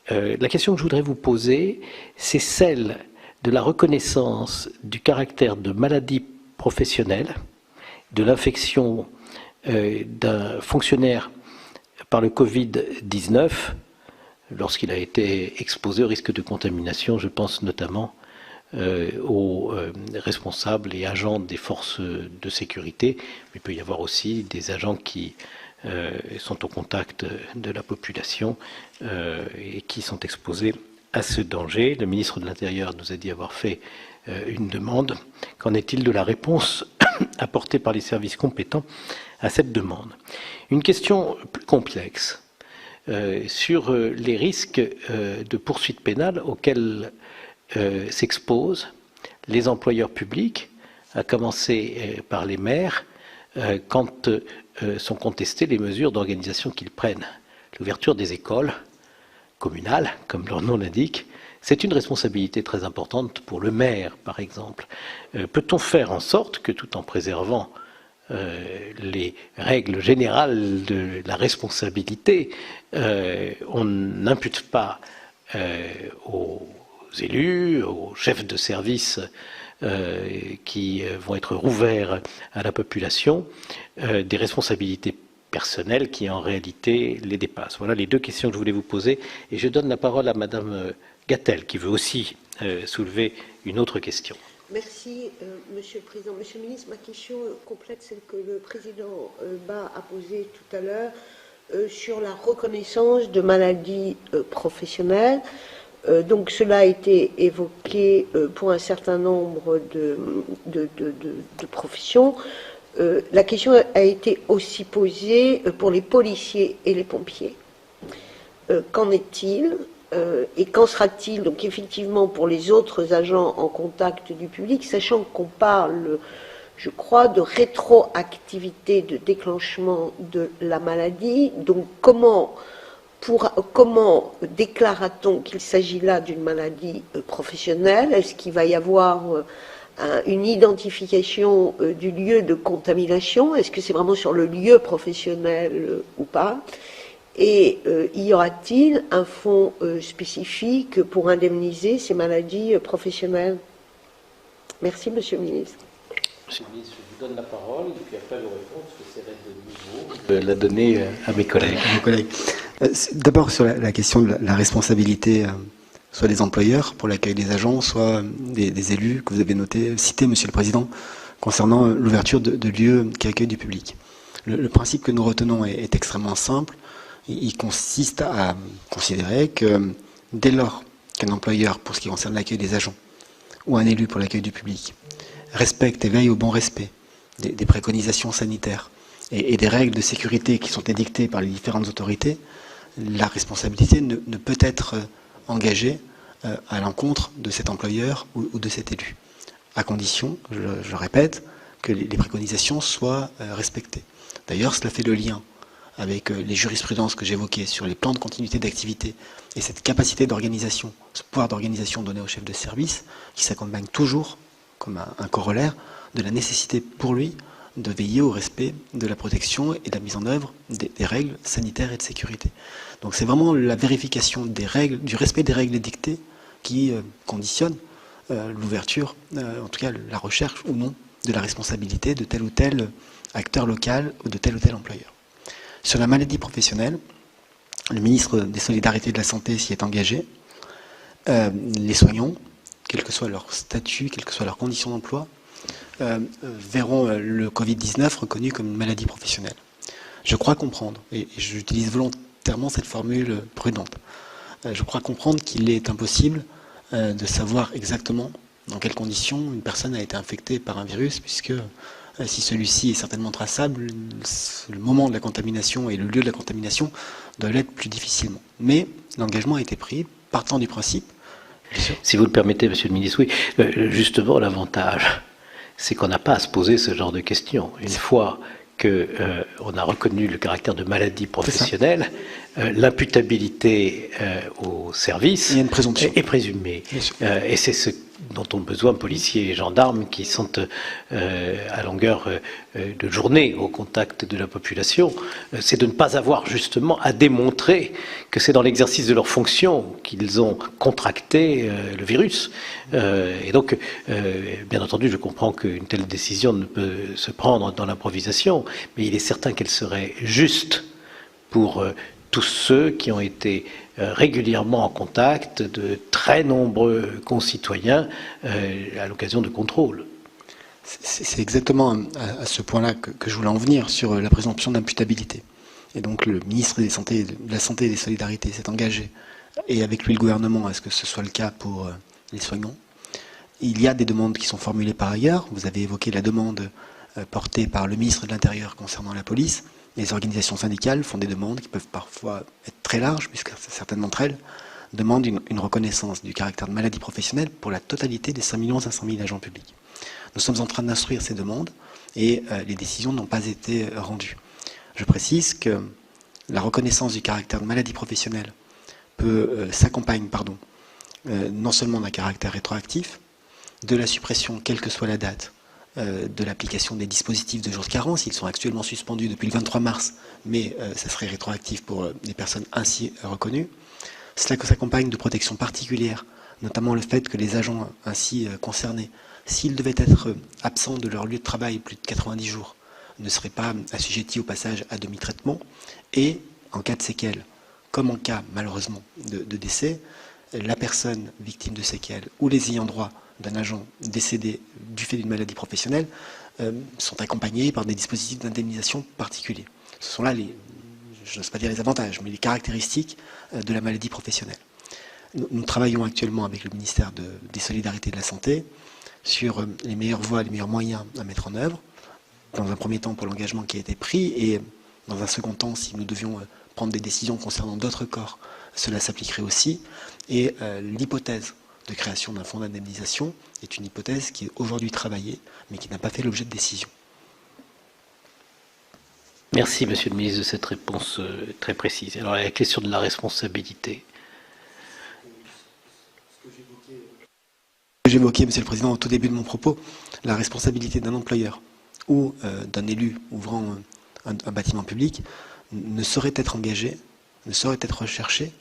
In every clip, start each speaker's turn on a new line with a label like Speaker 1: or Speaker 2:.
Speaker 1: La question que je voudrais vous poser, c'est celle de la reconnaissance du caractère de maladie professionnelle, de l'infection d'un fonctionnaire par le Covid-19, lorsqu'il a été exposé au risque de contamination. Je pense notamment aux responsables et agents des forces de sécurité. Il peut y avoir aussi des agents qui sont au contact de la population et qui sont exposés à ce danger. Le ministre de l'Intérieur nous a dit avoir fait une demande. Qu'en est-il de la réponse apportée par les services compétents à cette demande? Une question plus complexe sur les risques de poursuites pénales auxquels s'exposent les employeurs publics, à commencer par les maires, quand sont contestées les mesures d'organisation qu'ils prennent. L'ouverture des écoles communales, comme leur nom l'indique, c'est une responsabilité très importante pour le maire, par exemple. Peut-on faire en sorte que, tout en préservant les règles générales de la responsabilité, on n'impute pas aux élus, aux chefs de service qui vont être rouverts à la population, des responsabilités personnelles qui en réalité les dépassent. Voilà les deux questions que je voulais vous poser, et je donne la parole à Madame Gatel qui veut aussi soulever une autre question.
Speaker 2: Merci, Monsieur le Président. Monsieur le Ministre, ma question complète celle que le Président Bas a posée tout à l'heure sur la reconnaissance de maladies professionnelles. Donc cela a été évoqué pour un certain nombre de professions. La question a été aussi posée pour les policiers et les pompiers. Qu'en est-il et qu'en sera-t-il donc effectivement pour les autres agents en contact du public, sachant qu'on parle, je crois, de rétroactivité de déclenchement de la maladie. Donc comment déclara-t-on qu'il s'agit là d'une maladie professionnelle? Est-ce qu'il va y avoir une identification du lieu de contamination? Est-ce que c'est vraiment sur le lieu professionnel ou pas? Et y aura-t-il un fonds spécifique pour indemniser ces maladies professionnelles? Merci, Monsieur le Ministre.
Speaker 1: Monsieur le Ministre, je vous donne la parole, et puis après vos réponses, j'essaierai de nouveau la donner à mes collègues.
Speaker 3: D'abord sur la question de la responsabilité, soit des employeurs pour l'accueil des agents, soit des élus que vous avez cités, Monsieur le Président, concernant l'ouverture de lieux qui accueillent du public. Le principe que nous retenons est extrêmement simple. Il consiste à considérer que dès lors qu'un employeur, pour ce qui concerne l'accueil des agents, ou un élu pour l'accueil du public, respecte et veille au bon respect des préconisations sanitaires et des règles de sécurité qui sont édictées par les différentes autorités, la responsabilité ne peut être engagée à l'encontre de cet employeur ou de cet élu, à condition, je répète, que les préconisations soient respectées. D'ailleurs, cela fait le lien avec les jurisprudences que j'évoquais sur les plans de continuité d'activité et cette capacité d'organisation, ce pouvoir d'organisation donné au chef de service, qui s'accompagne toujours, comme un corollaire, de la nécessité pour lui de veiller au respect de la protection et de la mise en œuvre des règles sanitaires et de sécurité. Donc c'est vraiment la vérification des règles, du respect des règles édictées qui conditionne l'ouverture, en tout cas la recherche ou non de la responsabilité de tel ou tel acteur local ou de tel ou tel employeur. Sur la maladie professionnelle, le ministre des Solidarités et de la Santé s'y est engagé. Les soignants, quel que soit leur statut, quelles que soient leurs conditions d'emploi, verront le Covid-19 reconnu comme une maladie professionnelle. Je crois comprendre, et j'utilise volontairement cette formule prudente, je crois comprendre qu'il est impossible de savoir exactement dans quelles conditions une personne a été infectée par un virus, puisque si celui-ci est certainement traçable, le moment de la contamination et le lieu de la contamination doivent l'être plus difficilement. Mais l'engagement a été pris, partant du principe.
Speaker 1: Si vous le permettez, Monsieur le Ministre, oui, justement l'avantage, c'est qu'on n'a pas à se poser ce genre de questions. Une fois qu'on a reconnu le caractère de maladie professionnelle, l'imputabilité au service est présumée. Et c'est ce dont ont besoin policiers et gendarmes qui sont à longueur de journée au contact de la population, c'est de ne pas avoir justement à démontrer que c'est dans l'exercice de leurs fonctions qu'ils ont contracté le virus. Et donc, bien entendu, je comprends qu'une telle décision ne peut se prendre dans l'improvisation, mais il est certain qu'elle serait juste pour tous ceux qui ont été régulièrement en contact de très nombreux concitoyens à l'occasion de contrôles.
Speaker 3: C'est exactement à ce point-là que je voulais en venir, sur la présomption d'imputabilité. Et donc le ministre de la Santé et des Solidarités s'est engagé, et avec lui le gouvernement, à ce que ce soit le cas pour les soignants. Il y a des demandes qui sont formulées par ailleurs. Vous avez évoqué la demande portée par le ministre de l'Intérieur concernant la police. Les organisations syndicales font des demandes qui peuvent parfois être très larges, puisque certaines d'entre elles demandent une reconnaissance du caractère de maladie professionnelle pour la totalité des 5 500 000 agents publics. Nous sommes en train d'instruire ces demandes et les décisions n'ont pas été rendues. Je précise que la reconnaissance du caractère de maladie professionnelle s'accompagne non seulement d'un caractère rétroactif, de la suppression, quelle que soit la date, de l'application des dispositifs de jours de carence. Ils sont actuellement suspendus depuis le 23 mars, mais ça serait rétroactif pour les personnes ainsi reconnues. Cela s'accompagne de protections particulières, notamment le fait que les agents ainsi concernés, s'ils devaient être absents de leur lieu de travail plus de 90 jours, ne seraient pas assujettis au passage à demi-traitement, et en cas de séquelles, comme en cas malheureusement de décès, la personne victime de séquelles ou les ayants droit d'un agent décédé du fait d'une maladie professionnelle sont accompagnés par des dispositifs d'indemnisation particuliers. Ce sont là je n'ose pas dire les avantages, mais les caractéristiques de la maladie professionnelle. Nous travaillons actuellement avec le ministère des Solidarités et de la Santé sur les meilleures voies, les meilleurs moyens à mettre en œuvre. Dans un premier temps pour l'engagement qui a été pris, et dans un second temps, si nous devions prendre des décisions concernant d'autres corps, cela s'appliquerait aussi. Et l'hypothèse de création d'un fonds d'indemnisation est une hypothèse qui est aujourd'hui travaillée, mais qui n'a pas fait l'objet de décision.
Speaker 1: Merci, Monsieur le ministre, de cette réponse très précise. Alors, la question de la responsabilité.
Speaker 3: J'évoquais, Monsieur le Président, au tout début de mon propos, la responsabilité d'un employeur ou d'un élu ouvrant un bâtiment public ne saurait être engagée, ne saurait être recherchée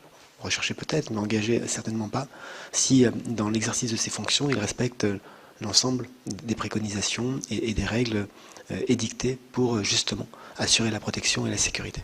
Speaker 3: peut-être, mais engagée certainement pas, si dans l'exercice de ses fonctions, il respecte l'ensemble des préconisations et des règles édictées pour justement assurer la protection et la sécurité.